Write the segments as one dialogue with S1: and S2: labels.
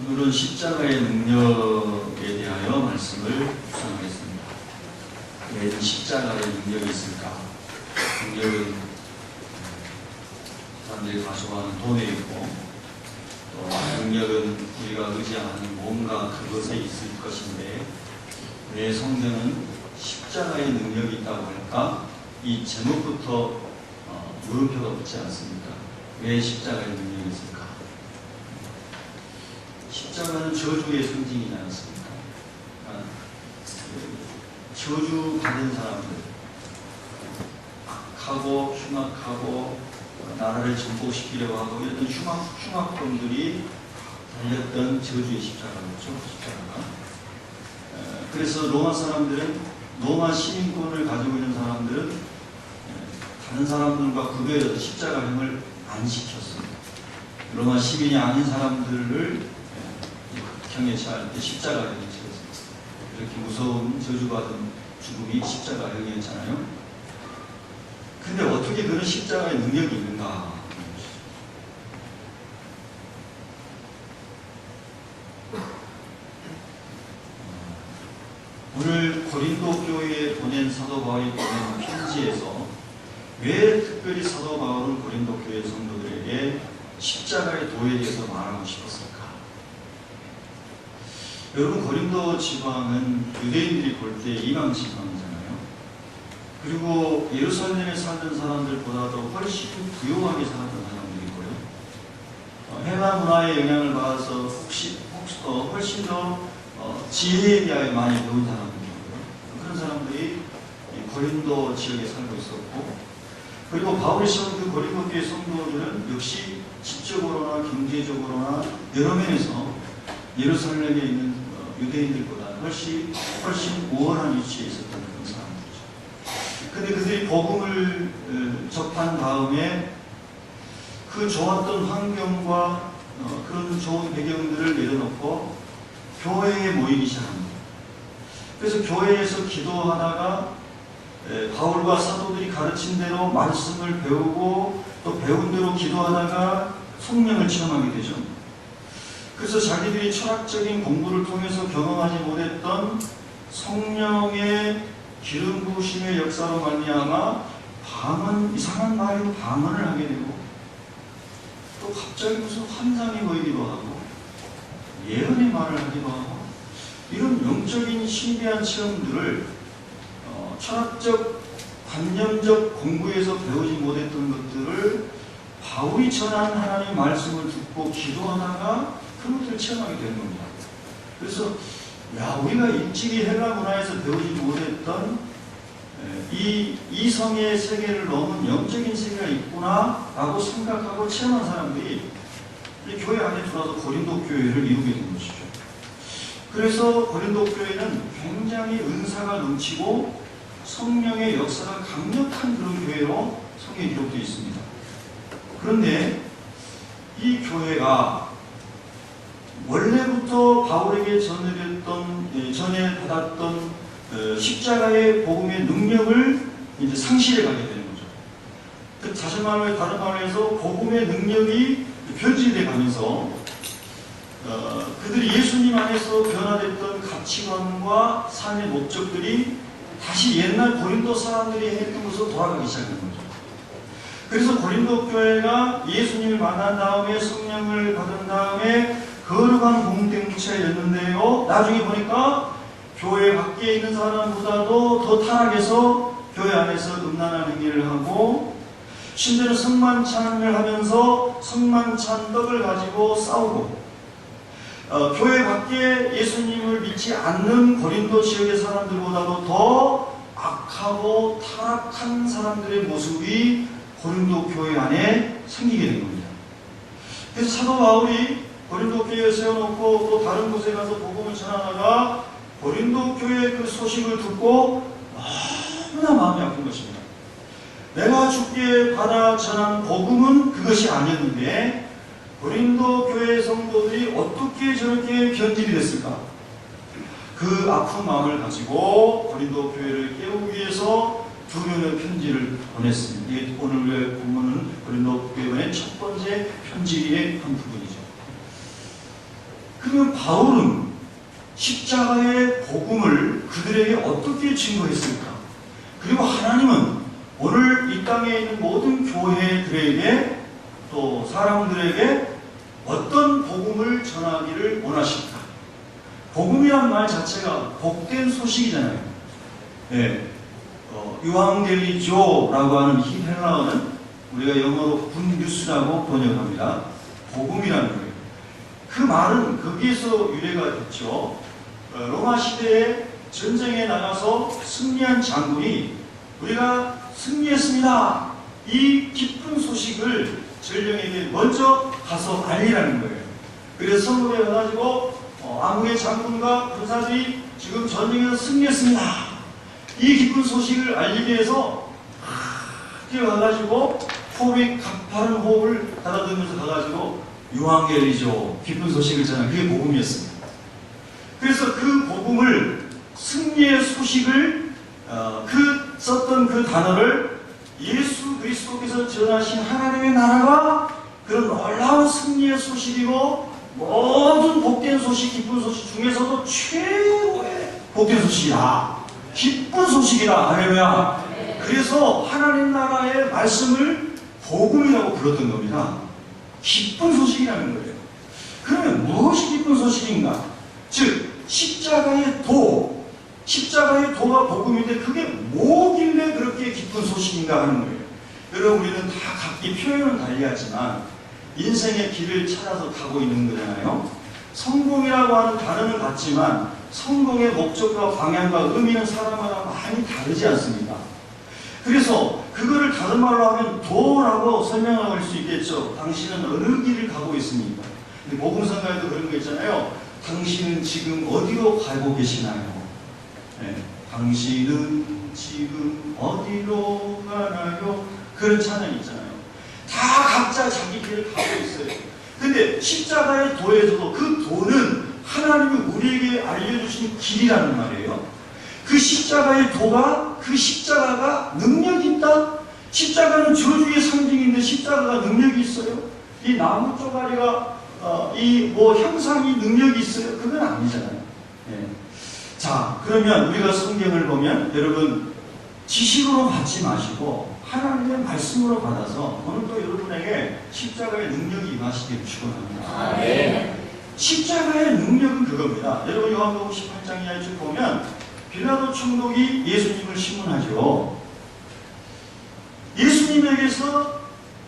S1: 오늘은 십자가의 능력에 대하여 말씀을 묵상하겠습니다. 왜 십자가의 능력이 있을까? 능력은 사람들이 가져가는 돈에 있고, 또 능력은 우리가 의지하는 뭔가 그것에 있을 것인데, 왜 성경은 십자가의 능력이 있다고 할까? 이 제목부터 물음표가 붙지 않습니까? 왜 십자가의 능력이 있을까? 십자가는 저주의 상징이지 않습니까? 저주 받은 사람들, 악하고 흉악하고 나라를 전복시키려고 하고 이런 흉악범들이 달렸던 저주의 십자가였죠. 십자가가. 그래서 로마 사람들은, 로마 시민권을 가지고 있는 사람들은 다른 사람들과 구별해서 십자가형을 안 시켰습니다. 로마 시민이 아닌 사람들을 극형에 처할 때 십자가형을 치렀습니다. 이렇게 무서운 저주받은 죽음이 십자가형이었잖아요. 근데 어떻게 그런 십자가의 능력이 있는가? 오늘 고린도 교회에 보낸 사도 바울이 보낸 편지에서 왜 특별히 사도 바울은 고린도 교회 성도들에게 십자가의 도에 대해서 말하고 싶었을까? 여러분, 고린도 지방은 유대인들이 볼 때 이방 지방이잖아요. 그리고 예루살렘에 살던 사람들보다도 훨씬 부유하게 살았던 사람들이고요. 해마 문화의 영향을 받아서 훨씬 더 지혜에 대하여 많이 배운 사람들이고요. 그런 사람들이 고린도 지역에 살고 있었고, 그리고 바울이 세운 그 고린도 교회 성도들은 역시 지적으로나 경제적으로나 여러 면에서 예루살렘에 있는 유대인들보다 훨씬 우월한 위치에 있었던 그런 사람들이죠. 그런데 그들이 복음을 접한 다음에 그 좋았던 환경과 그런 좋은 배경들을 내려놓고 교회에 모이기 시작합니다. 그래서 교회에서 기도하다가 바울과 사도들이 가르친 대로 말씀을 배우고 또 배운 대로 기도하다가 성령을 체험하게 되죠. 그래서 자기들이 철학적인 공부를 통해서 경험하지 못했던 성령의 기름 부으심의 역사로 말미암아 이상한 말로 방언을 하게 되고, 또 갑자기 무슨 환상이 보이기도 하고 예언의 말을 하기도 하고, 이런 영적인 신비한 체험들을 철학적 관념적 공부에서 배우지 못했던 것들을 바울이 전한 하나님의 말씀을 듣고 기도하다가 그것들을 체험하게 되는 겁니다. 그래서 우리가 일찍이 헬라 문화에서 배우지 못했던 이 이성의 세계를 넘은 영적인 세계가 있구나 라고 생각하고 체험한 사람들이 교회 안에 들어와서 고린도 교회를 이루게 된 것이죠. 그래서 고린도 교회는 굉장히 은사가 넘치고 성령의 역사가 강력한 그런 교회로 성경에 기록되어 있습니다. 그런데 이 교회가 원래부터 바울에게 전에 받았던 십자가의 복음의 능력을 이제 상실해 가게 되는 거죠. 다른 말로 해서 복음의 능력이 변질돼 가면서 그들이 예수님 안에서 변화됐던 가치관과 삶의 목적들이 다시 옛날 고린도 사람들이 했던 것으로 돌아가기 시작하는 거죠. 그래서 고린도 교회가 예수님을 만난 다음에 성령을 받은 다음에 거룩한 공동체였는데요, 나중에 보니까 교회 밖에 있는 사람보다도 더 타락해서 교회 안에서 음란한 행위를 하고, 심지어는 성만찬을 하면서 성만찬 떡을 가지고 싸우고, 교회 밖에 예수님을 믿지 않는 고린도 지역의 사람들보다도 더 악하고 타락한 사람들의 모습이 고린도 교회 안에 생기게 된 겁니다. 그래서 사도 바울이 고린도 교회에 세워놓고 또 다른 곳에 가서 복음을 전하다가 고린도 교회의 그 소식을 듣고 너무나 마음이 아픈 것입니다. 내가 주께 받아 전한 복음은 그것이 아니었는데 고린도 교회 성도들이 어떻게 저렇게 변질이 됐을까? 그 아픈 마음을 가지고 고린도 교회를 깨우기 위해서 2명의 편지를 보냈습니다. 오늘의 본문은 고린도 교회의 첫 번째 편지의 한 부분이죠. 그러면 바울은 십자가의 복음을 그들에게 어떻게 증거했을까? 그리고 하나님은 오늘 이 땅에 있는 모든 교회들에게 또 사람들에게 어떤 복음을 전하기를 원하실까? 복음이란 말 자체가 복된 소식이잖아요. 네. 유앙겔리조라고 하는 헬라어는 우리가 영어로 굿뉴스라고 번역합니다. 복음이라는 거예요. 그 말은 거기에서 유래가 됐죠. 로마 시대에 전쟁에 나가서 승리한 장군이 우리가 승리했습니다. 이 기쁜 소식을 전령에게 먼저 가서 알리라는 거예요. 그래서 성읍에 가가지고 암흑의 장군과 군사들이 지금 전쟁에서 승리했습니다. 이 기쁜 소식을 알리기 위해서 뛰어가가지고 호흡이 가파른 호흡을 가다듬으면서 가가지고 유앙겔리조 기쁜 소식을 전하는 그게 복음이었습니다. 그래서 그 복음을 승리의 소식을 썼던 그 단어를 예수 그리스도께서 전하신 하나님의 나라가 그런 놀라운 승리의 소식이고 모든 복된 소식, 기쁜 소식 중에서도 최고의 복된 소식이다. 기쁜 소식이다. 할렐루야. 그래서 하나님 나라의 말씀을 복음이라고 불렀던 겁니다. 기쁜 소식이라는 거예요. 그러면 무엇이 기쁜 소식인가? 즉 십자가의 도가 복음인데 그게 뭐길래 그렇게 기쁜 소식인가 하는 거예요. 여러분 우리는 다 각기 표현은 달리하지만 인생의 길을 찾아서 가고 있는 거잖아요. 성공이라고 하는 단어는 같지만 성공의 목적과 방향과 의미는 사람마다 많이 다르지 않습니까? 그래서 그거를 다른 말로 하면 도라고 설명할 수 있겠죠. 당신은 어느 길을 가고 있습니까? 근데 복음성가에도 그런 거 있잖아요. 당신은 지금 어디로 가고 계시나요? 네. 당신은 지금 어디로 가나요? 그런 찬양이 있잖아요. 다 각자 자기 길을 가고 있어요. 근데 십자가의 도에서도 그 도는 하나님이 우리에게 알려주신 길이라는 말이에요. 그 십자가의 도가 그 십자가가 능력이 있다? 십자가는 저주의 상징인데 십자가가 능력이 있어요? 이 나무 쪼가리가 형상이 능력이 있어요? 그건 아니잖아요. 네. 자, 그러면 우리가 성경을 보면 여러분 지식으로 받지 마시고 하나님의 말씀으로 받아서 오늘도 여러분에게 십자가의 능력이 임하시길 축원합니다. 네. 십자가의 능력은 그겁니다. 여러분 요한복음 18장 이하에 쭉 보면 빌라도 총독이 예수님을 신문하죠. 예수님에게서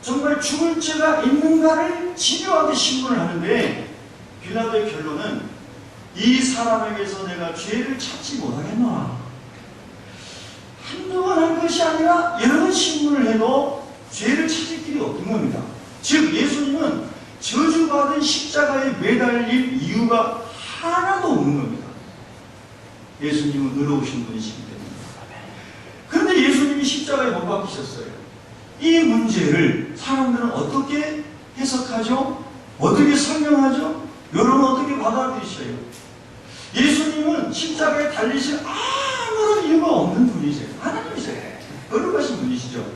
S1: 정말 죽을 죄가 있는가를 집요하게 신문을 하는데 빌라도의 결론은 이 사람에게서 내가 죄를 찾지 못하겠노라. 한두 번 한 것이 아니라 여러 번 신문을 해도 죄를 찾을 길이 없는 겁니다. 즉 예수님은 저주받은 십자가에 매달릴 이유가 하나도 없는 겁니다. 예수님은 의로우신 분이시기 때문에. 그런데 예수님이 십자가에 못 박히셨어요. 이 문제를 사람들은 어떻게 해석하죠? 어떻게 설명하죠? 여러분 어떻게 받아들이셔요? 예수님은 십자가에 달리실 아무런 이유가 없는 분이세요. 하나님이세요. 거룩하신 분이시죠.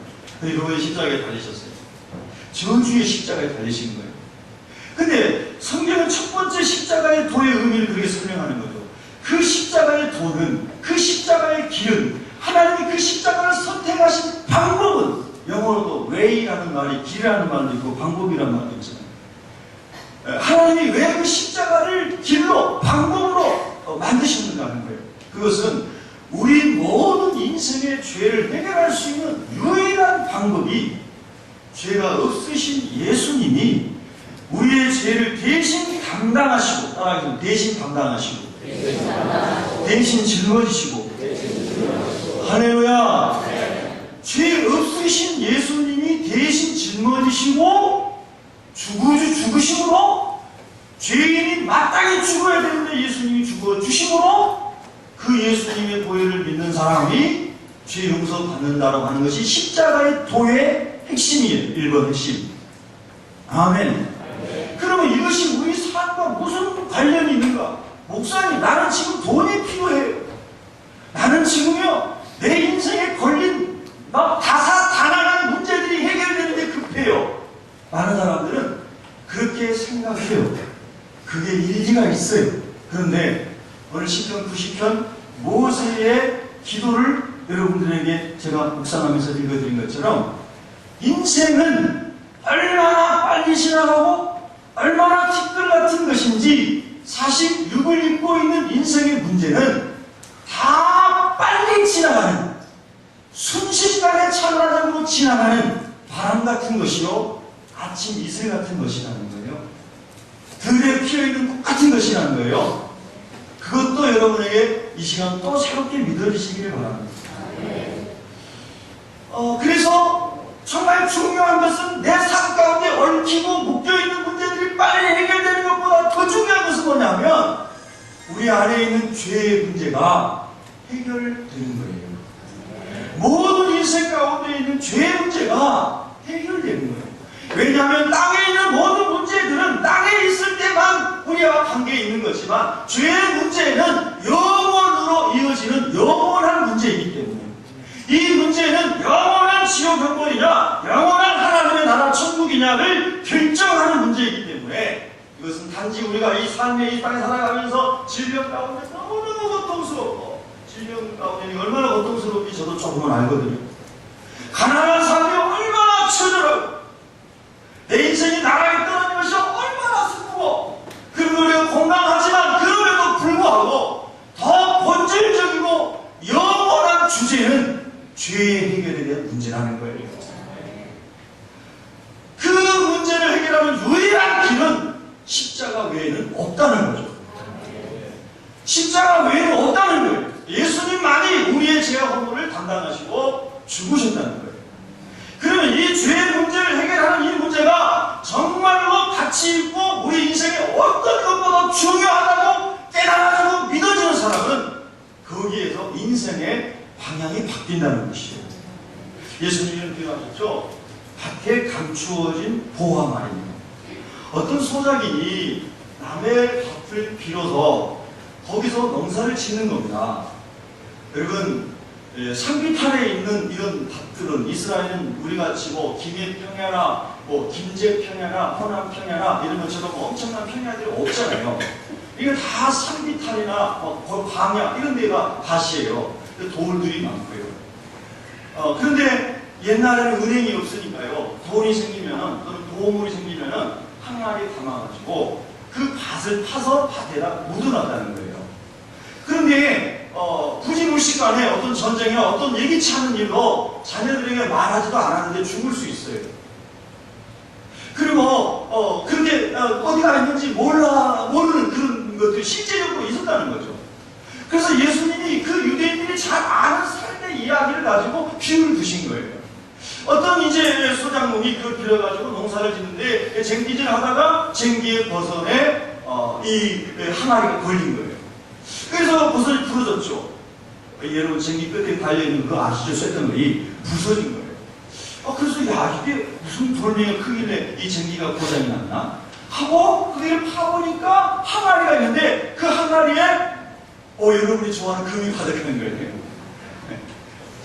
S1: 근데 그분이 십자가에 달리셨어요. 저주의 십자가에 달리신 거예요. 근데 성경은 첫 번째 십자가의 도의 의미를 그렇게 설명하는 거죠. 그 십자가의 도는, 그 십자가의 길은, 하나님이 그 십자가를 선택하신 방법은, 영어로도 way라는 말이 길이라는 말도 있고 방법이라는 말도 있잖아요. 하나님이 왜 그 십자가를 길로, 방법으로 만드셨는가 하는 거예요. 그것은 우리 모든 인생의 죄를 해결할 수 있는 유일한 방법이 죄가 없으신 예수님이 우리의 죄를 대신 담당하시고, 따라하시면 대신 담당하시고, 대신 짊어지시고, 할렐루야. 죄 없으신 예수님이 대신 짊어지시고 죽으심으로 죄인이 마땅히 죽어야 되는데 예수님이 죽어주심으로 그 예수님의 도를 믿는 사람이 죄 용서 받는다라고 하는 것이 십자가의 도의 핵심이에요. 1번 핵심. 아멘. 그러면 이것이 우리 삶과 무슨 관련이 있는가? 목사님, 나는 지금 돈이 필요해요. 나는 지금요 내 인생에 걸린 막 다사다난한 문제들이 해결되는데 급해요. 많은 사람들은 그렇게 생각해요. 그게 일리가 있어요. 그런데 오늘 시편 90편 모세의 기도를 여러분들에게 제가 묵상하면서 읽어드린 것처럼 인생은 얼마나 빨리 지나가고 얼마나 티끌 같은 것인지 46을 입고 있는 인생의 문제는 다 빨리 지나가는 순식간에 찰나적으로 지나가는 바람 같은 것이요 아침 이슬 같은 것이라는 거예요. 들에 피어있는 꽃 같은 것이라는 거예요. 그것도 여러분에게 이 시간 또 새롭게 믿어지시기를 바랍니다. 그래서 정말 중요한 것은 내 삶 가운데 얽히고 묶여있는 문제들이 빨리 해결되는 것보다 더 중요한 것은 뭐냐면 우리 안에 있는 죄의 문제가 해결되는 거예요. 모든 인생 가운데 있는 죄의 문제가 해결되는 거예요. 왜냐하면 땅에 있는 모든 문제들은 땅에 있을 때만 우리와 관계에 있는 것이지만 죄의 문제는 영원으로 이어지는 영원한 문제이기 때문에 이 문제는 영원한 지옥 형벌이냐 영원한 하나님의 나라 천국이냐를 결정하는 문제이기 때문에 이것은 단지 우리가 이 삶의 이 땅에 살아가면서 질병 가운데 너무너무 고통스럽고 질병 가운데 얼마나 고통스러운지 저도 조금은 알거든요. 가난한 삶이 얼마나 처절하고 내 인생이 나락에 떨어진 것이 얼마나 슬프고 그리고 우리가 공감하지만 그럼에도 불구하고 더 본질적이고 영원한 주제는 죄의 해결에 대한 문제라는 거예요. 그 문제를 해결하는 유일한 길은 십자가 외에는 없다는 거죠. 십자가 외에는 없다는 거예요. 예수님만이 우리의 죄와 허물을 담당하시고 죽으셨다는 거예요. 그러면 이 죄의 문제를 해결하는 이 문제가 정말로 가치 있고 우리 인생에 어떤 것보다 중요하다고 깨달아지고 믿어지는 사람은 거기에서 인생의 방향이 바뀐다는 것이죠. 예수님은 표현하셨죠. 밭에 감추어진 보화 말입니다. 어떤 소작인이 남의 밭을 빌어서 거기서 농사를 짓는 겁니다. 여러분 산비탈에 있는 이런 밭들은 이스라엘은 우리같이 뭐 김해평야나 뭐 김제평야나 호남평야나 이런 것처럼 엄청난 평야들이 없잖아요. 이게 다 산비탈이나 광야 이런 데가 밭이에요. 돌들이 많고요. 그런데 옛날에는 은행이 없으니까요. 돈이 생기면은 또는 보물이 생기면은 항아리에 담아가지고 그 밭을 파서 밭에다 묻어놨다는 거예요. 그런데 굳이 물식간에 어떤 전쟁이나 어떤 예기치 않은 일로 자녀들에게 말하지도 않았는데 죽을 수 있어요. 그리고 그렇게 어디가 있는지 모르는 그런 것들이 실제적으로 있었다는 거죠. 그래서 예수님이 그 유대인들이 잘 아는 삶의 이야기를 가지고 비유를 두신 거예요. 어떤 이제 소작농이 그걸 빌려가지고 농사를 짓는데 쟁기질 하다가 쟁기의 버선에 이 항아리가 걸린 거예요. 그래서 버선이 부러졌죠. 여러분 쟁기 끝에 달려있는 그 아시죠? 쇳덩어리 부서진 거예요. 그래서 야 이게 무슨 돌멩이가 크길래 이 쟁기가 고장이 났나? 하고 그걸 파보니까 항아리가 있는데 그 항아리에 여러분이 좋아하는 금이 가득한 거예요.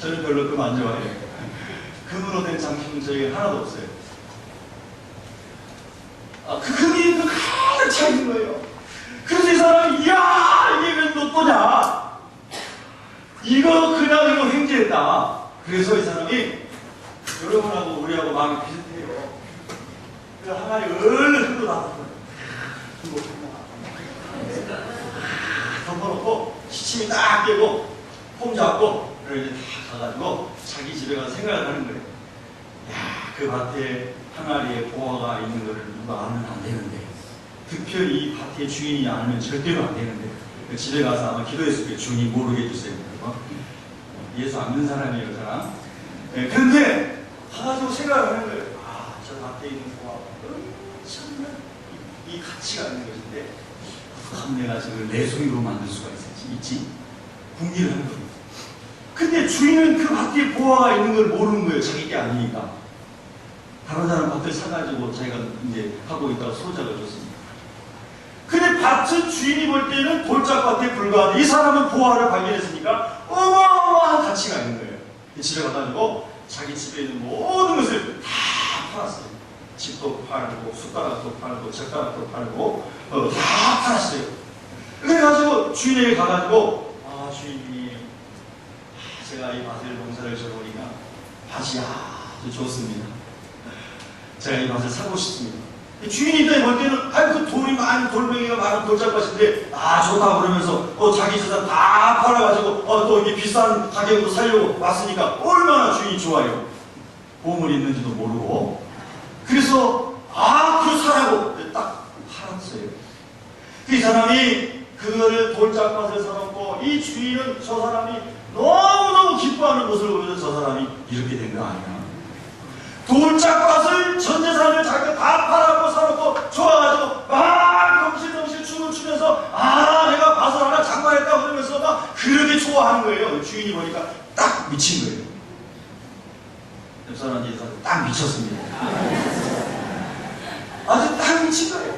S1: 저는 별로 금 안 좋아해요. 금으로 된 장식은 저희가 하나도 없어요. 그 금이 가득 차 있는 거예요. 그래서 이 사람이 이야 이게 웬 로또냐? 이거 그냥 이거 횡재했다. 그래서 이 사람이 여러분하고 우리하고 마음이 비슷해요. 그 항아리 얼른 흘러 나왔어요. 덮어놓고 시침이 딱 깨고 폼 잡고 이제 다 가가지고 자기 집에 가서 생각을 하는 거예요. 야, 그 밭에 항아리에 보화가 있는 거를 누가 알면 안 되는데 특별히 이 밭의 주인이 알면 절대로 안 되는데 집에 가서 아마 기도했을 거예요. 주인이 모르게 해주세요. 예수 안 믿는 사람이에요, 그 사람. 그런데 가가지고 생각을 하는 거예요. 저 밭에 있는 보화가 엄청난 이 가치가 있는 것인데 어떻게 내가 지금 내 소유로 만들 수가 있지? 궁리를 하는 거예요. 근데 주인은 그 밭에 보화가 있는 걸 모르는 거예요. 자기 게 아니니까. 다른 사람 밭을 사가지고 자기가 이제 하고 있다가 소작을 줬습니다. 근데 밭은 주인이 볼 때는 돌짝밭에 불과한데 이 사람은 보화를 발견했으니까 어마어마한 가치가 있는 거예요. 집에 가가지고 자기 집에 있는 모든 것을 다 팔았어요. 집도 팔고 숟가락도 팔고 젓가락도 팔고 다 팔았어요. 그래가지고 주인에게 가가지고 주인님, 제가 이 밭을 농사를 져보니까 밭이 아주 좋습니다. 제가 이 밭을 사고 싶습니다. 주인이 입장에 볼 때는 그 돌이 많은 돌멩이가 많은 돌짝밭인데 좋다 그러면서 자기 재산 다 팔아가지고 또 이게 비싼 가격으로 살려고 왔으니까 얼마나 주인이 좋아요. 보물이 있는지도 모르고. 그래서 그거 사라고 딱 팔았어요. 이 사람이 그거를 돌짝밭을 사놓고 이 주인은 저 사람이 너무너무 기뻐하는 모습을 보면서 저 사람이 이렇게 된 거 아니야. 돌짝밭을 전 재산을 자기가 다 팔아고 사놓고 좋아가지고 막 덩실덩실 춤을 추면서 내가 밭을 하나 장만했다 그러면서 막 그렇게 좋아하는 거예요. 주인이 보니까 딱 미친 거예요. 옆 사람한테 딱 미쳤습니다. 아주 딱 미친 거예요.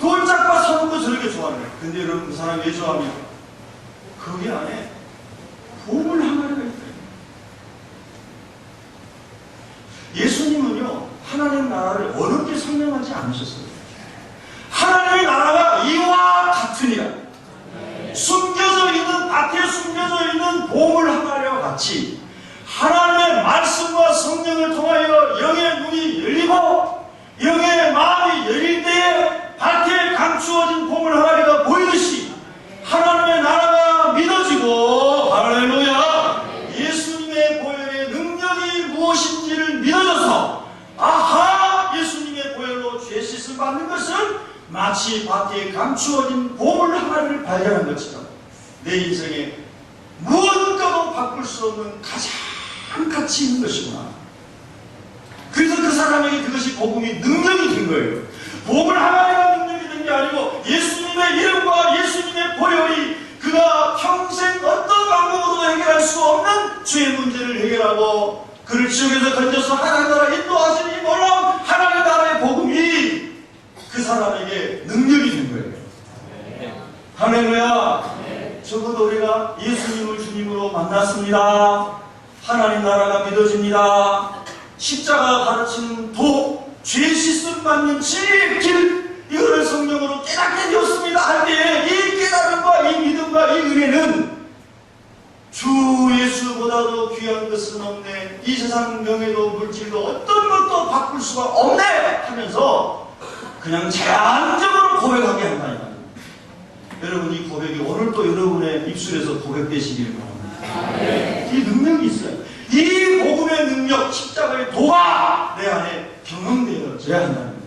S1: 돌짝밭 사놓고 저렇게 좋아하는 거예요. 근데 여러분 그 사람이 왜 좋아합니까? 거기 안에 보물 항아리가 있어요. 예수님은요, 하나님 나라를 어렵게 설명하지 않으셨어요. 하나님의 나라가 이와 같으니라. 숨겨져 있는, 밭에 숨겨져 있는 보물 항아리와 같이 하나님의 말씀과 성령을 통하여 영의 눈이 열리고 영의 마음이 열릴 때에 밭에 감추어진 보물 항아리가 보이듯이 하나님의 나라가 믿어지고, 할렐루야, 예수님의 보혈의 능력이 무엇인지를 믿어져서 예수님의 보혈로 죄 씻음 받는 것은 마치 밭에 감추어진 보물 항아리를 발견한 것처럼 내 인생에 무엇과도 바꿀 수 없는 가장 가치 있는 것이구나. 그래서 그 사람에게 그것이 복음이 능력이 된 거예요. 복음을 하나님과 능력이 된 게 아니고 예수님의 이름과 예수님의 보혈이 그가 평생 어떤 방법으로도 해결할 수 없는 죄의 문제를 해결하고 그를 지옥에서 건져서 하나님 나라 인도하시는 이 놀라운 하나님 나라의 복음이 그 사람에게 능력이 된 거예요. 할렐루야. 적어도 우리가 예수님을 주님으로 만났습니다. 하나님 나라가 믿어집니다. 십자가 가르치는 도, 죄 씻음 받는 진리의 길, 이거를 성령으로 깨닫게 되었습니다 할 때에 이 깨달음과 이 믿음과 이 은혜는 주 예수보다도 귀한 것은 없네, 이 세상 명예도 물질도 어떤 것도 바꿀 수가 없네 하면서 그냥 제한적으로 고백하게 한다니까. 여러분, 이 고백이 오늘 또 여러분의 입술에서 고백되시기를 바랍니다. 이 능력이 있어요. 이 복음의 능력, 십자가의 도가 내 안에 경험되어져야 한다는 거예요.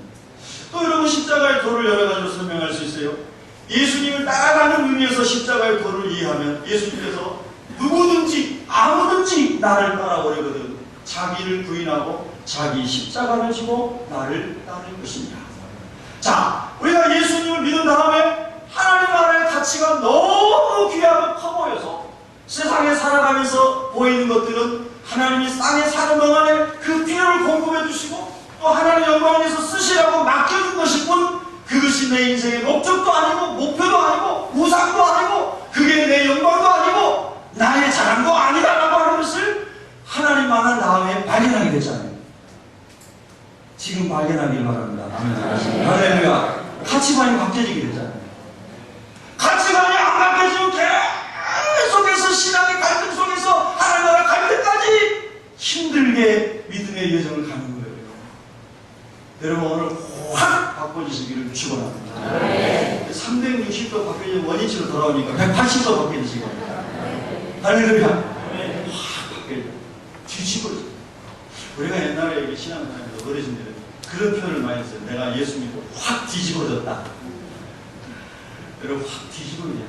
S1: 또 여러분, 십자가의 도를 여러 가지로 설명할 수 있어요. 예수님을 따라가는 의미에서 십자가의 도를 이해하면 예수님께서 누구든지 아무든지 나를 따라오려거든 자기를 부인하고 자기 십자가를 지고 나를 따를 것입니다. 자, 우리가 예수님을 믿은 다음에 하나님 나라의 가치가 너무 귀하고 커 보여서 세상에 살아가면서 보이는 것들은 하나님이 땅에 사는 동안에 그 필요를 공급해 주시고 또 하나님의 영광을 위해서 쓰시라고 맡겨준 것일 뿐 그것이 내 인생의 목적도 아니고 목표도 아니고 우상도 아니고 그게 내 영광도 아니고 나의 자랑도 아니다라고 하는 것을 하나님 만난 다음에 발견하게 되잖아요. 지금 발견하길 바랍니다. 아멘. 할렐루야. 가치관이 바뀌어지게 되잖아요. 가치관이 안 바뀌어지면 계속해서 신앙의 갈등 속에서 하나님 나라 갈 때까지 힘들게 믿음의 여정을 가는 거예요. 여러분, 오늘 확 바꿔주시기를 축원합니다. 360도 바뀌어지면 원위치로 돌아오니까 180도 바뀌어지시고 할렐루야. 확 바뀌어져. 뒤집어져. 우리가 옛날에 신앙생활에서 어르신들은 그런 표현을 많이 했어요. 내가 예수 믿고 확 뒤집어졌다. 여러분, 확 뒤집어져.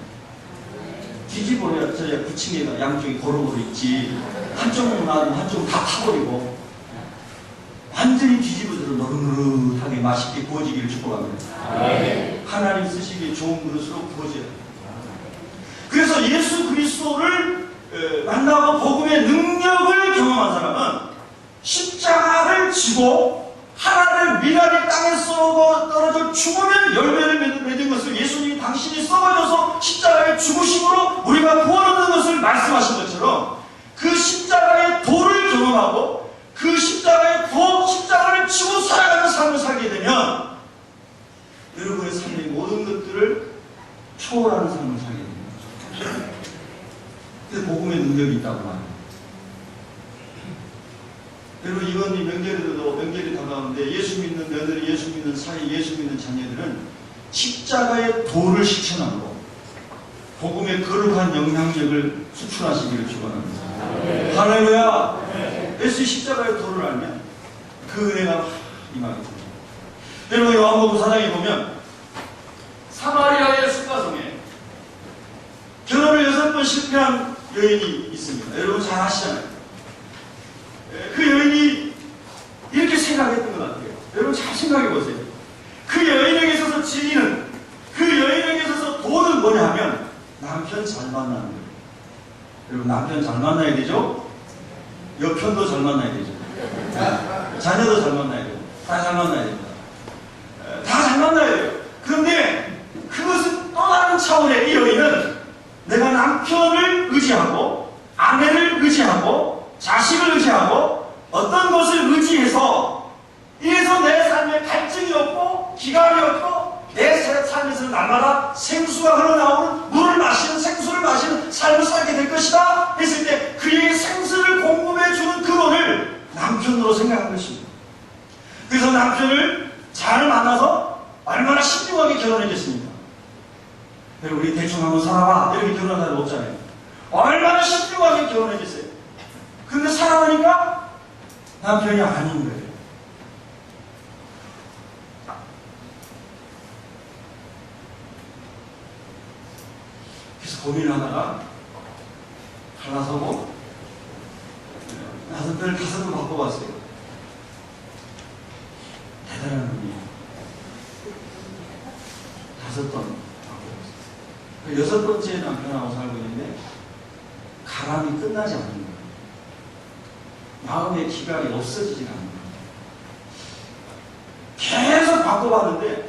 S1: 뒤집어야 저희가 부침개가 양쪽이 고루고루 있지. 한쪽은 놔두면 한쪽은 다 타버리고 완전히 뒤집어져서 노릇노릇하게 맛있게 구워지기를 축복합니다. 하나님 쓰시기에 좋은 그릇으로 구워져야 합니다. 그래서 예수 그리스도를 만나고 복음의 능력을 경험한 사람은 십자가를 지고 하나를 미랄이 땅에 썩어 떨어져 죽으면 열매를 맺은 것을 예수님이 당신이 썩어져서 십자가의 죽으심으로 우리가 구원 얻는 것을 말씀하신 것처럼 그 십자가의 도를 경험하고 그 십자가의 도, 십자가를 지고 살아가는 삶을 것들을 초월하는 삶을 살게 됩니다. 그래서 복음의 능력이 있다고 말합니다. 여러분, 이번 명절이 다가오는데 예수 믿는 며느리, 예수 믿는 사위, 예수 믿는 자녀들은 십자가의 도를 실천하고 복음의 거룩한 영향력을 수출하시기를 축원합니다. 할렐루야! 예수의 십자가의 도를 알면 그 은혜가 임하게 됩니다. 여러분, 요한복음 4장에 보면 사마리아의 숙가성에 결혼을 6번 실패한 여인이 있습니다. 여러분 잘 아시잖아요. 그 여인이 이렇게 생각했던 것 같아요. 여러분 잘 생각해 보세요. 그 여인에게 있어서 진리는, 그 여인에게 있어서 돈은 뭐냐 하면 남편 잘 만나는 거예요. 여러분 남편 잘 만나야 되죠? 여편도 잘 만나야 되죠. 자녀도 잘 만나야 돼요. 다 잘 만나야 됩니다. 다 잘 만나야 돼요. 그런데 그것은 또 다른 차원의 이 여인은 내가 남편을 의지하고 아내를 의지하고 자식을 의지하고 어떤 것을 의지해서 이래서 내 삶에 갈증이 없고 기감이 없고 내 삶에서 날마다 생수가 흘러나오는 물을 마시는, 생수를 마시는 삶을 살게 될 것이다 했을 때 그에게 생수를 공급해주는 그거를 남편으로 생각한 것입니다. 그래서 남편을 잘 만나서 얼마나 신중하게 결혼했겠습니까? 여러분 우리 대충 한번 살아봐 이렇게 결혼한 사람 없잖아요. 얼마나 신중하게 결혼했겠어요. 근데 살아보니까 남편이 아닌 거예요. 그래서 고민을 하다가 갈라서고 5번 바꿔봤어요. 대단한 분이에요. 5번 바꿔봤어요. 6번째 남편하고 살고 있는데 가람이 끝나지 않는 거예요. 마음의 기각이 없어지지 않는 거예요. 계속 바꿔봤는데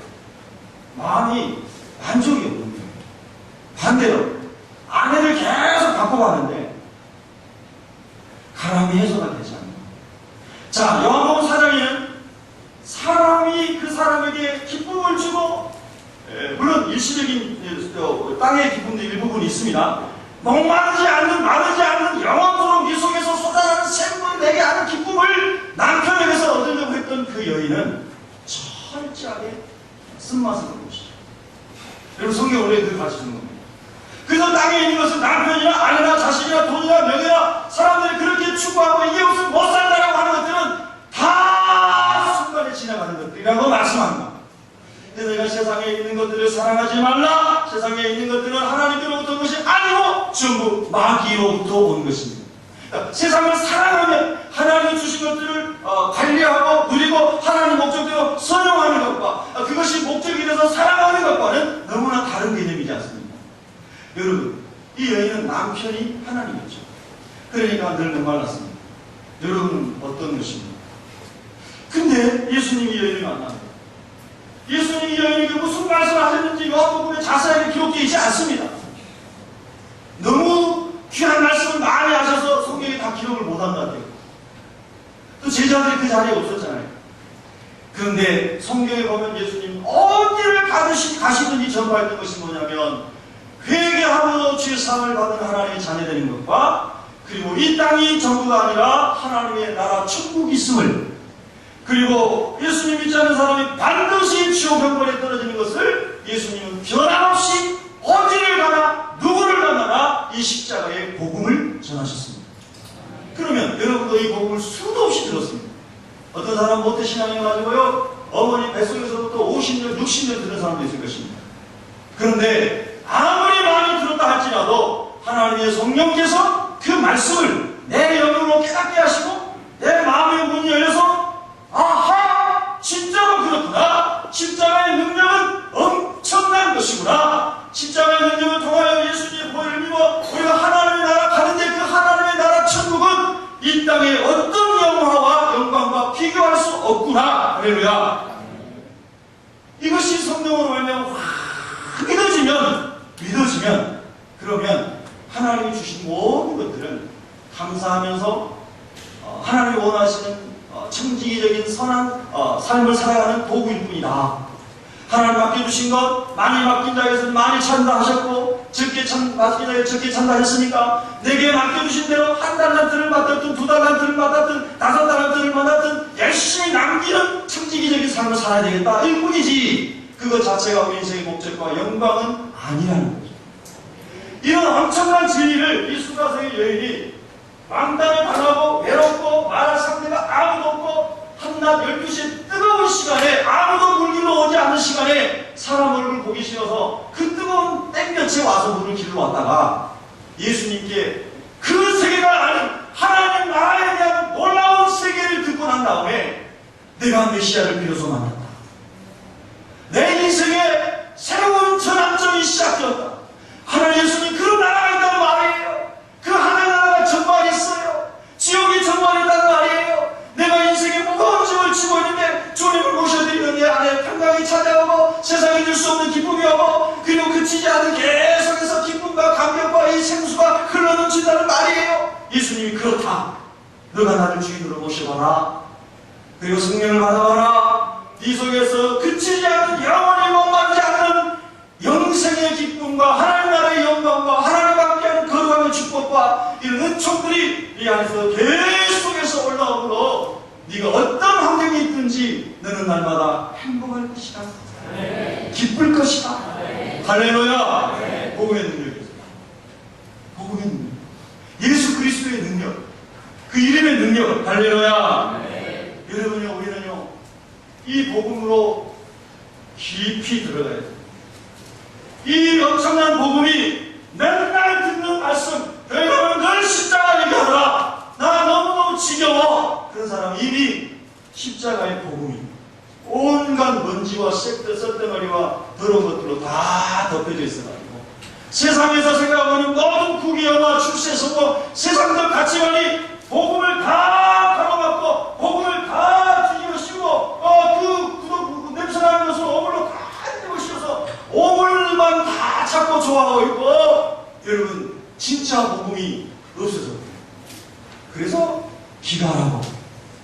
S1: 마음이 만족이 없는 거예요. 반대로 아내를 계속 바꿔봤는데 가람이 해소가 되지 않는 거예요. 자, 요한복음 4장에는 사람이 그 사람에게 기쁨을 주고 물론 일시적인 땅의 기쁨도 일부분이 있습니다. 목마르지 않는, 마르지 않는 영원토록 네 속에서 쏟아나는 샘물을 내게 하는 기쁨을 남편에게서 얻으려고 했던 그 여인은 철저하게 쓴맛을 본 것이죠. 여러분 성경을 왜 그걸 가르치는 겁니다. 그래서 땅에 있는 것은 남편이나 아내나 자식이나 돈이나 명예나 사람들이 그렇게 추구하고 이게 없으면 못 산다라고 하는 것들은 다 순간에 지나가는 것들이라고 말씀합니다. 그래서 내가 세상에 있는 것들을 사랑하지 말라. 세상에 있는 것들은 하나님께로부터 온 것이 아니고 전부 마귀로부터 온 것입니다. 그러니까 세상을 사랑하면 하나님이 주신 것들을 관리하고 누리고 하나님 목적대로 선용하는 것과 그것이 목적이 돼서 사랑하는 것과는 너무나 다른 개념이지 않습니까? 여러분, 이 여인은 남편이 하나님이었죠. 그러니까 늘 목말랐습니다. 여러분은 어떤 것입니까? 근데 예수님이 여인을 만납니다. 예수님이 여인에게 무슨 말씀을 하셨는지 요한복음에 자세하게 기록되어 있지 않습니다. 너무 귀한 말씀을 많이 하셔서 성경에 다 기록을 못한 것 같아요. 또 제자들이 그 자리에 없었잖아요. 그런데 성경에 보면 예수님 어디를 가시든지 전파했던 것이 뭐냐면 회개하고 주의 사랑을 받은 하나님의 자녀되는 것과 그리고 이 땅이 전부가 아니라 하나님의 나라 천국이 있음을 그리고 예수님 믿지 않는 사람이 반드시 지옥 형벌에 떨어지는 것을 예수님은 변함없이 어디를 가나 누구를 만나나 이 십자가의 복음을 전하셨습니다. 그러면 여러분도 이 복음을 수도 없이 들었습니다. 어떤 사람 모태신앙에 가지고요 어머니 뱃속에서부터 50년, 60년 들은 사람도 있을 것입니다. 그런데 아무리 많이 들었다 할지라도 하나님의 성령께서 그 말씀을 내 영으로 깨닫게 하시고 내 마음의 문이 열려서 아하! 진짜로 그렇구나! 십자가의 능력은 엄청난 것이구나! 십자가의 능력을 통하여 예수님의 보혈을 믿어 우리가 하나님의 나라 가는데 그 하나님의 나라 천국은 이 땅의 어떤 영화와 영광과 비교할 수 없구나! 할렐루야! 이것이 성령으로 말하면 믿어지면 그러면 하나님이 주신 모든 것들은 감사하면서 하나님이 원하시는 청지기적인 선한 삶을 살아가는 도구일 뿐이다. 하나님 맡겨주신 것 많이 맡긴 자에게서 많이 찬다 하셨고 맡긴 자에게 적게 찬다 하셨으니까 내게 맡겨주신 대로 한 달란트를 받았든 두 달란트를 받았든 다섯 달란트를 받았든 열심히 남기는 청지기적인 삶을 살아야 되겠다 이뿐이지 그것 자체가 우리 인생의 목적과 영광은 아니라는 거죠. 이런 엄청난 진리를 이 수가성의 여인이 왕따를 당하고 외롭고 말할 상대가 아무도 없고 한낮 12시에 뜨거운 시간에 아무도 물길로 오지 않는 시간에 사람 얼굴 보기 싫어서 그 뜨거운 땡볕에 와서 물을 길러 왔다가 예수님께 그 세계가 아닌 하나님 나라에 대한 놀라운 세계를 듣고 난 다음에 내가 메시아를 비로소 만났다. 내 인생에 새로운 전환점이 시작되었다. 하나님 예수님 그런 나라가 있다는 말이에요. 그 하나님 나라가 정말 있어요. 지옥이 정말 있다는 말이에요. 내가 인생에 무거운 짐을 지고 있는데 주님을 모셔드리는 내 안에 평강이 찾아오고 세상에 줄 수 없는 기쁨이 오고 그리고 그치지 않는 계속해서 기쁨과 감격과 이 생수가 흘러넘친다는 말이에요. 예수님이 그렇다. 너가 나를 주인으로 모셔봐라. 그리고 성령을 받아봐라. 네 속에서 그치지 않는 영원히 목마르지 않는 영생의 기쁨과 하나님 나라의 영광과 하나님과 함께하는 거룩함의 축복과 이런 은총들이 네 안에서 계속해서 올라오므로 네가 어떤 환경에 있든지 너는 날마다 행복할 것이다. 네. 기쁠 것이다. 네. 할렐루야. 네. 복음의 능력이죠. 복음의 능력. 예수 그리스도의 능력. 그 이름의 능력. 할렐루야. 네. 여러분요 우리는요 이 복음으로 깊이 들어가야 돼요. 이 엄청난 복음이 맨날 듣는 말씀 너희는 늘 십자가 얘기하라. 나 너무너무 지겨워. 그런 사람은 이미 십자가의 복음이 온갖 먼지와 쇳덩어리와 더러운 것들로 다 덮여져 있어가지고 세상에서 생각하는 모든 구기영화 출세성공 세상적 가치관이 복음을 다 가로막고 복음을 다 뒤집어 씌우고 그 냄새나는 것을 오물로 다 뒤집어 씌워서 오물만 다 찾고 좋아하고 있고 여러분 진짜 복음이 없어서 그래서 기가라고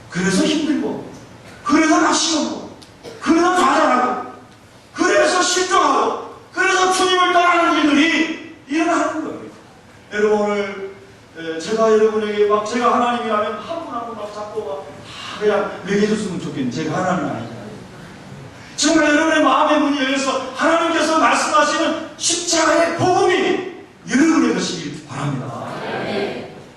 S1: 그래서 힘들고 그래서 낙심하고 그래서 좌절하고 그래서 실종하고 그래서 주님을 떠나는 일들이 일어나는 거예요. 여러분 오늘 제가 여러분에게 막 제가 하나님이라면 한 분 한 분 막 잡고 막 그냥 먹여줬으면 좋겠는데 제가 하나님은 아니잖아요. 정말 여러분의 마음의 문이 열려서 하나님께서 말씀하시는 십자가의 복음이 여러분의 것이길 바랍니다.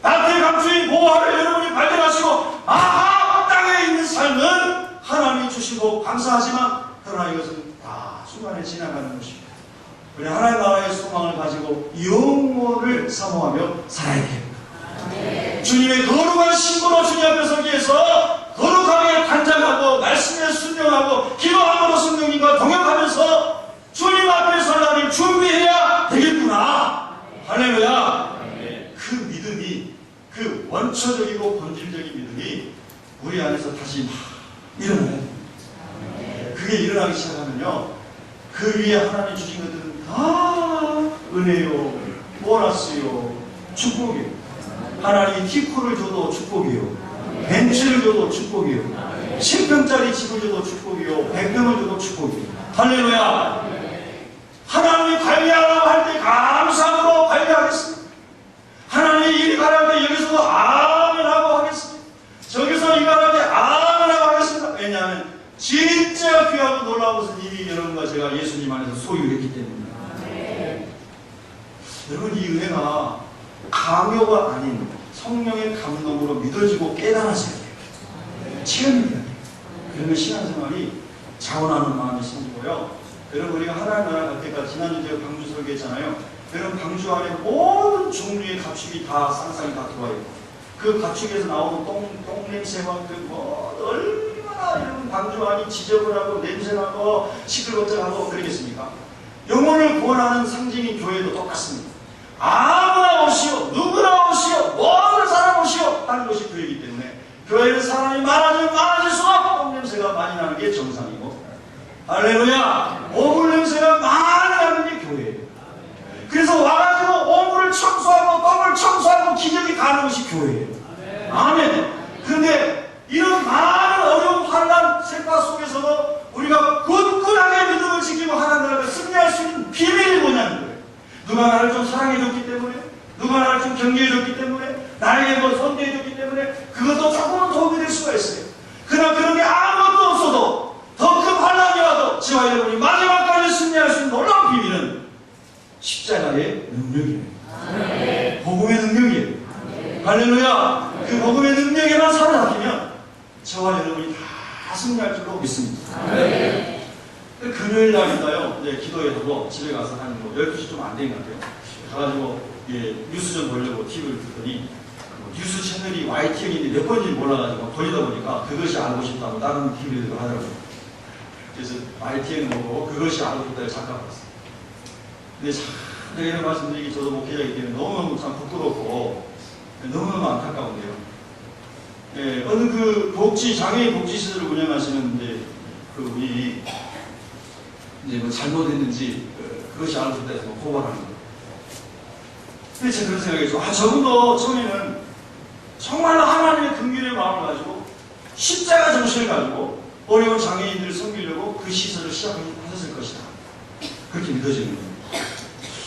S1: 나태의 감추인 보화를 여러분이 발견하시고 아하 땅에 있는 삶은 하나님이 주시고 감사하지만 그러나 이것은 다 순간에 지나가는 것입니다. 우리 하나님 나라의 소망을 가지고 영원을 사모하며 살아야 됩니다. 주님의 거룩한 신부로 주님 앞에 서기 위해서 거룩하게 단장하고 말씀에 순종하고 기도함으로 성령님과 동역하면서 주님 앞에 설 날을 준비해야 되겠구나. 할렐루야. 그 믿음이 그 원초적이고 본질적인 믿음이 우리 안에서 다시 막 일어나야 됩니다. 그게 일어나기 시작하면요 그 위에 하나님 주신 것들은 다 은혜요 보너스요 축복이요. 하나님이 티코를 줘도 축복이요 벤츠를 줘도 축복이요 10평짜리 집을 줘도 축복이요 100평을 줘도 축복이요. 할렐루야. 하나님이 관리하라고 할 때 감사함으로 관리하겠습니다. 하나님이 이리 가라고 할 때 여기서도 아멘 하고 하겠습니다. 저기서 이거 할 때 아멘 하고 하겠습니다. 왜냐하면 진짜 귀하고 놀라운 것은 이미 여러분과 제가 예수님 안에서 소유했기 때문입니다. 여러분 이 은혜가 강요가 아닌 성령의 감동으로 믿어지고 깨달아져야 돼요. 체험이 돼요. 그러면 신앙생활이 자원하는 마음이 생기고요. 여러분 우리가 하나님 나라 갈 때까지 지난주 제가 방주 설교했잖아요. 여러분 방주 안에 모든 종류의 가축이 다 쌍쌍이 다 들어와 있고 그 가축에서 나오는 똥 냄새와 얼마나 여러분 방주 안이 지저분하고 냄새나고 시끌벅적하고 그러겠습니까? 영혼을 구원하는 상징인 교회도 똑같습니다. 아무나 오시오 누구나 오시오 모든 사람 오시오 하는 것이 교회이기 때문에 교회는 사람이 많아지면 많아질수록 똥냄새가 많이 나는 게 정상이고 할렐루야 오물 냄새가 많이 나는 게 교회예요. 그래서 와가지고 오물을 청소하고 똥을 청소하고 기적이 가는 것이 교회예요. 아멘. 그런데 이런 많은 어려운 환난 생각 속에서도 우리가 굳건하게 믿음을 누가 나를 좀 사랑해줬기 때문에, 누가 나를 좀 격려해줬기 때문에, 나에게 뭐 선대해줬기 때문에 그것도 조금은 도움이 될 수가 있어요. 그러나 그런 게 아무것도 없어도 더 큰 환난이 와도 저와 여러분이 마지막까지 승리할 수 있는 놀라운 비밀은 십자가의 능력이에요. 복음의 능력이에요. 할렐루야. 그 복음의 능력에만 사로잡히면 저와 여러분이 다 승리할 줄로 믿습니다. 금요일 날인가요? 네, 기도회하고 집에 가서 한 12시 좀 안 된 것 같아요. 가가지고 뉴스 좀 보려고 TV를 듣더니 뉴스 채널이 YTN인데 몇 번인지 몰라가지고 돌리다 보니까 그것이 알고 싶다고 다른 TV들도 하더라고요. 그래서 YTN 보고 그것이 알고 싶다고 잠깐 봤어요. 근데 참 내가 이런 말씀드리기 저도 목회자이기 때문에 너무너무 참 부끄럽고 너무너무 안타까운데요. 예, 어느 그 장애인 복지시설을 운영하시는 그 우리 뭐 잘못했는지 그것이 알고 싶다 해서 고발하는 거예요. 근데 제가 그런 생각이죠. 저분도 처음에는 정말로 하나님의 긍휼의 마음을 가지고 십자가 정신을 가지고 어려운 장애인들을 섬기려고 그 시설을 시작하셨을 것이다. 그렇게 믿어지는 거예요.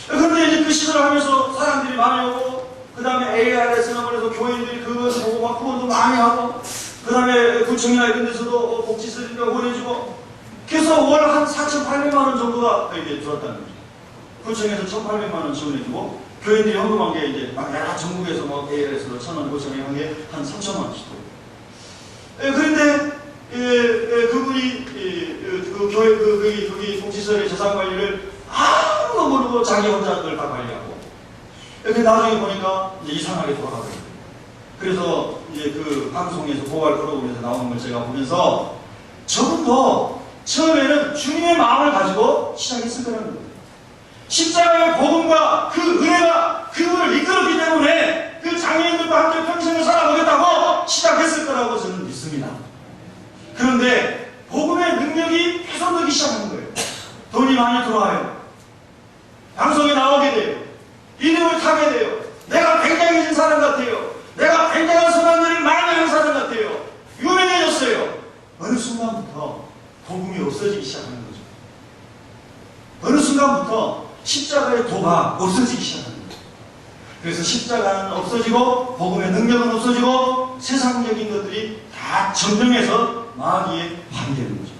S1: 그런데 이제 그 시설을 하면서 사람들이 많이 오고, 그 다음에 ARS나 그래서 교인들이 그것을 보고 막 후원도 많이 하고, 그 다음에 구청이나 이런 데서도 복지시설이니까 후원해주고, 그래서 월 한 4,800만원 정도가 이렇게 들어왔다는 거죠. 구청에서 1,800만원 지원해주고, 교인들이 헌금한 게 이제 막 전국에서 막 ARS로 1,000원, 구청에 한 게 한 3,000만원씩 들어오고. 그런데 그분이 그 교회 거기 복지시설의 재산 관리를 아무도 모르고 자기 혼자 그걸 다 관리하고, 근데 나중에 보니까 이제 이상하게 돌아가더라고요. 그래서 이제 그 방송에서 고발 프로그램에서 나오는 걸 제가 보면서 저분도 처음에는 주님의 마음을 가지고 시작했을 거라는 거예요. 십자가의 복음과 그 은혜가 그분을 이끌었기 때문에 그 장애인들과 함께 평생을 살아보겠다고 시작했을 거라고 저는 믿습니다. 그런데 복음의 능력이 훼손되기 시작하는 거예요. 돈이 많이 들어와요. 방송에 나오게 돼요. 이름을 타게 돼요. 내가 굉장해진 사람 같아요. 내가 굉장한 선한 일을 많이 하는 사람 같아요. 유명해졌어요. 어느 순간부터 복음이 없어지기 시작하는 거죠. 어느 순간부터 십자가의 도가 없어지기 시작하는 거죠. 그래서 십자가는 없어지고 복음의 능력은 없어지고 세상적인 것들이 다 점령해서 마귀에 반대되는 거죠.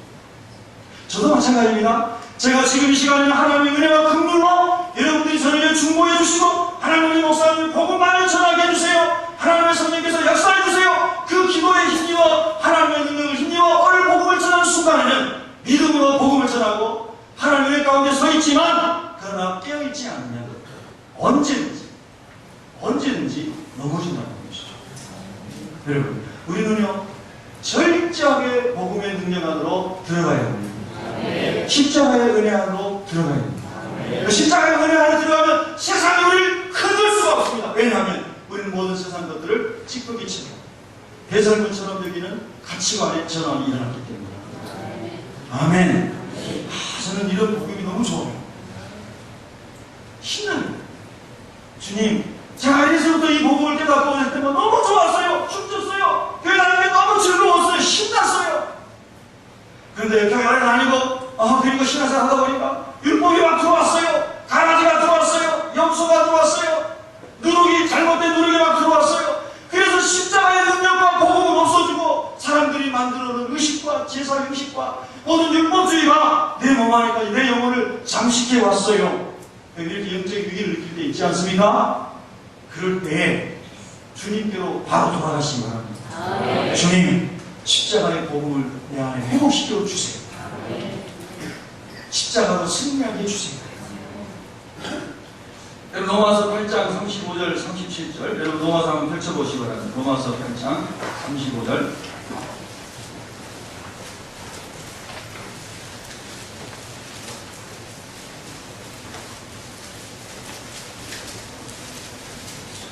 S1: 저도 마찬가지입니다. 제가 지금 이 시간에는 하나님의 은혜와 긍휼로 여러분들이 저를 중보해 주시고, 하나님의 목사님이 복음만을 전하게 해주세요. 하나님의 성령께서 역사해 주세요. 그 기도에 힘입어 하나님의 능력을 힘입어 오늘 복음을 전하는 순간에는 믿음으로 복음을 전하고 하나님의 가운데 서 있지만 그러나 깨어있지 않느냐고 언제든지 넘어진다는 것이죠. 여러분, 우리는요 철저하게 복음의 능력 안으로 들어가야 합니다. 십자가의 은혜 안으로 들어가야 됩니다. 십자가의 은혜 안으로 들어가면 세상이 우리를 흔들 수가 없습니다. 왜냐하면 우리는 모든 세상 것들을 찌꺼기처럼 배설물처럼 여기는 가치관의 전환이 일어났기 때문에. 아멘. 저는 이런 복음이 너무 좋아요. 신나요. 주님, 제가 어려서부터 이 복음을 깨닫고 올 때만 너무 좋았어요. 춤췄어요. 교회 다니는 게 너무 즐거웠어요. 신났어요. 그런데 교회 안에 다니고 그리고 신앙생활 하다 보니까 율법이 막 들어왔어요. 가라지가 들어왔어요. 염소가 들어왔어요. 잘못된 누룩이 막 들어왔어요. 그래서 십자가의 능력과 복음은 없어지고 사람들이 만들어놓은 의식과 제사 의식과 모든 율법주의가 내 몸 안에까지 내 영혼을 잠식해 왔어요. 이렇게 영적 위기를 느낄 때 있지 않습니까? 그럴 때 주님께로 바로 돌아가시기 바랍니다. 주님, 십자가의 복음을 내 안에 회복시켜 주세요. 십자가로 승리하게 해주세요. 여러분, 로마서 8장 35절 37절 여러분 로마서 한번 펼쳐보시기 바랍니다. 로마서 8장 35절.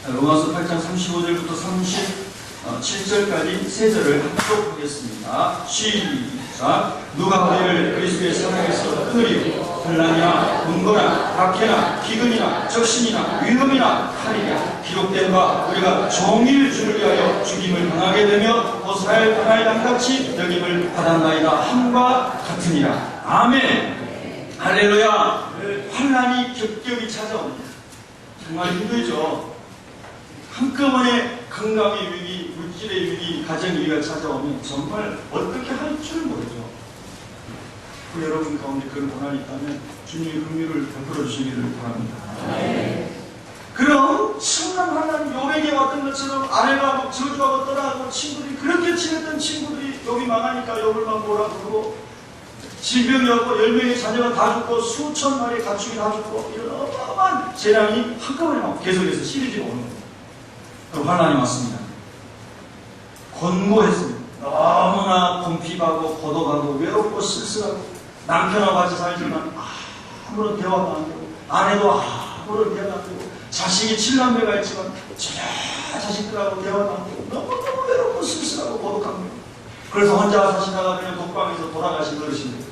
S1: 로마서 8장 35절부터 37절까지 세 절을 합독하겠습니다. 시작. 누가 우리를 그리스도의 사랑에서 끊으리요? 혼란이나 문고나 박해나 기근이나 적신이나 위험이나 칼이냐 기록된 바 우리가 종일 주를 위하여 죽임을 당하게 되며 보살 하나의 양같이 여김을 받았나이다 함과 같으니라. 아멘. 할렐루야. 환난이 겹겹이 찾아옵니다. 정말 힘들죠. 한꺼번에 건강의 위기, 물질의 위기, 가정의 위기가 찾아오면 정말 어떻게 할 줄 모르죠. 여러분 가운데 그런 고난이 있다면 주님의 긍휼을 베풀어 주시기를 바랍니다. 그럼 심한 환난 요백에 왔던 것처럼 아내가 저주하고 떠나고 친구들이 그렇게 친했던 친구들이 욕이 망하니까 욕을만 뭐라 그러고 질병이 오고 10명의 자녀가 다 죽고 수천 마리의 가축이 다 죽고 이런 어마어마한 재난이 한꺼번에 막 계속해서 시리즈가 오는 거예요. 그럼 환난이 왔습니다. 곤고했습니다. 너무나 곰핍하고 고독하고 외롭고 쓸쓸하고 남편하고 같이 살지만 아무런 대화가 안 되고 아내도 아무런 대화가 안 되고 자식이 7남매가 있지만 자식들하고 대화가 안 되고 너무너무 외롭고 쓸쓸하고 고독한 거예요. 그래서 혼자 사시다가 그냥 독방에서 돌아가신 어르신들.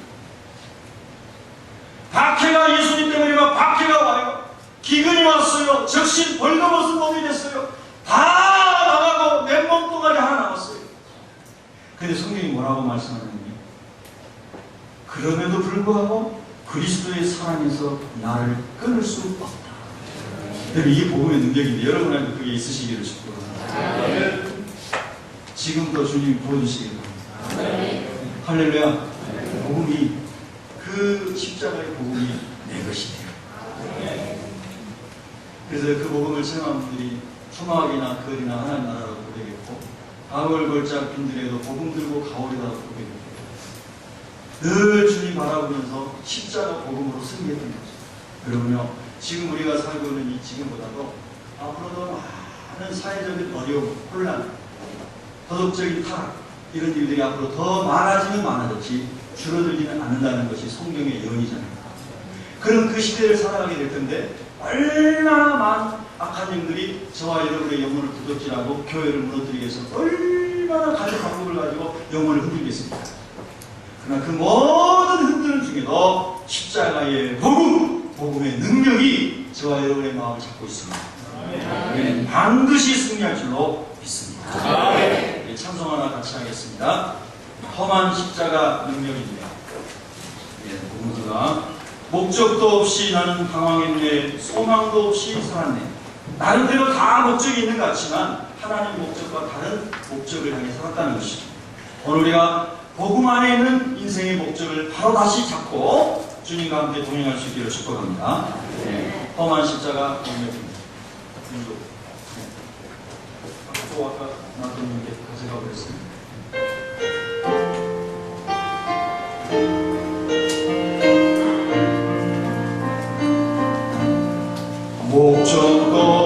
S1: 박해가 예수님 때문에 막 박해가 와요. 기근이 왔어요. 적신 벌거벗은 몸이 됐어요. 다 나가고 맨몸 동아리 하나 남았어요. 근데 성경이 뭐라고 말씀하느냐? 그럼에도 불구하고 그리스도의 사랑에서 나를 끊을 수 없다. 이게 복음의 능력인데 여러분한테 그게 있으시기를 축복합니다. 지금도 주님이 보여주시기를 바랍니다. 할렐루야. 복음이 그 십자가의 복음이 내 것이에요. 그래서 그 복음을 체험한 분들이 초막이나 거리나 하나님 나라라고 고백했고 가을 걸작 빈들에도 복음 들고 가오리라고 고백했고 늘 주님 바라보면서 십자가 복음으로 승리했던 거죠. 여러분요, 지금 우리가 살고 있는 이 지금보다도 앞으로도 많은 사회적인 어려움, 혼란, 도덕적인 타락 이런 일들이 앞으로 더 많아지면 많아졌지 줄어들지는 않는다는 것이 성경의 예언이잖아요. 그런 그 시대를 살아가게 될 텐데 얼마나 많은 악한 영들이 저와 여러분의 영혼을 부덕질하고 교회를 무너뜨리기 위해서 얼마나 가진 방법을 가지고 영혼을 흔들겠습니까? 그러나 그 모든 흔드는 중에도 십자가의 복음의 능력이 저와 여러분의 마음을 잡고 있습니다. 우리는 반드시 승리할 줄로 믿습니다. 찬송 하나 같이 하겠습니다. 험한 십자가 능력입니다. 복음서가 목적도 없이 나는 방황했네, 소망도 없이 살았네. 나름대로 다 목적이 있는 것 같지만 하나님 목적과 다른 목적을 향해 살았다는 것이죠. 오늘 우리가 복음 안에 있는 인생의 목적을 바로 다시 잡고 주님과 함께 동행할 수 있기를 축복합니다. 험한 십자가 능력입니다. 또 아까 나도님께 가져가 버렸습니다. 목적도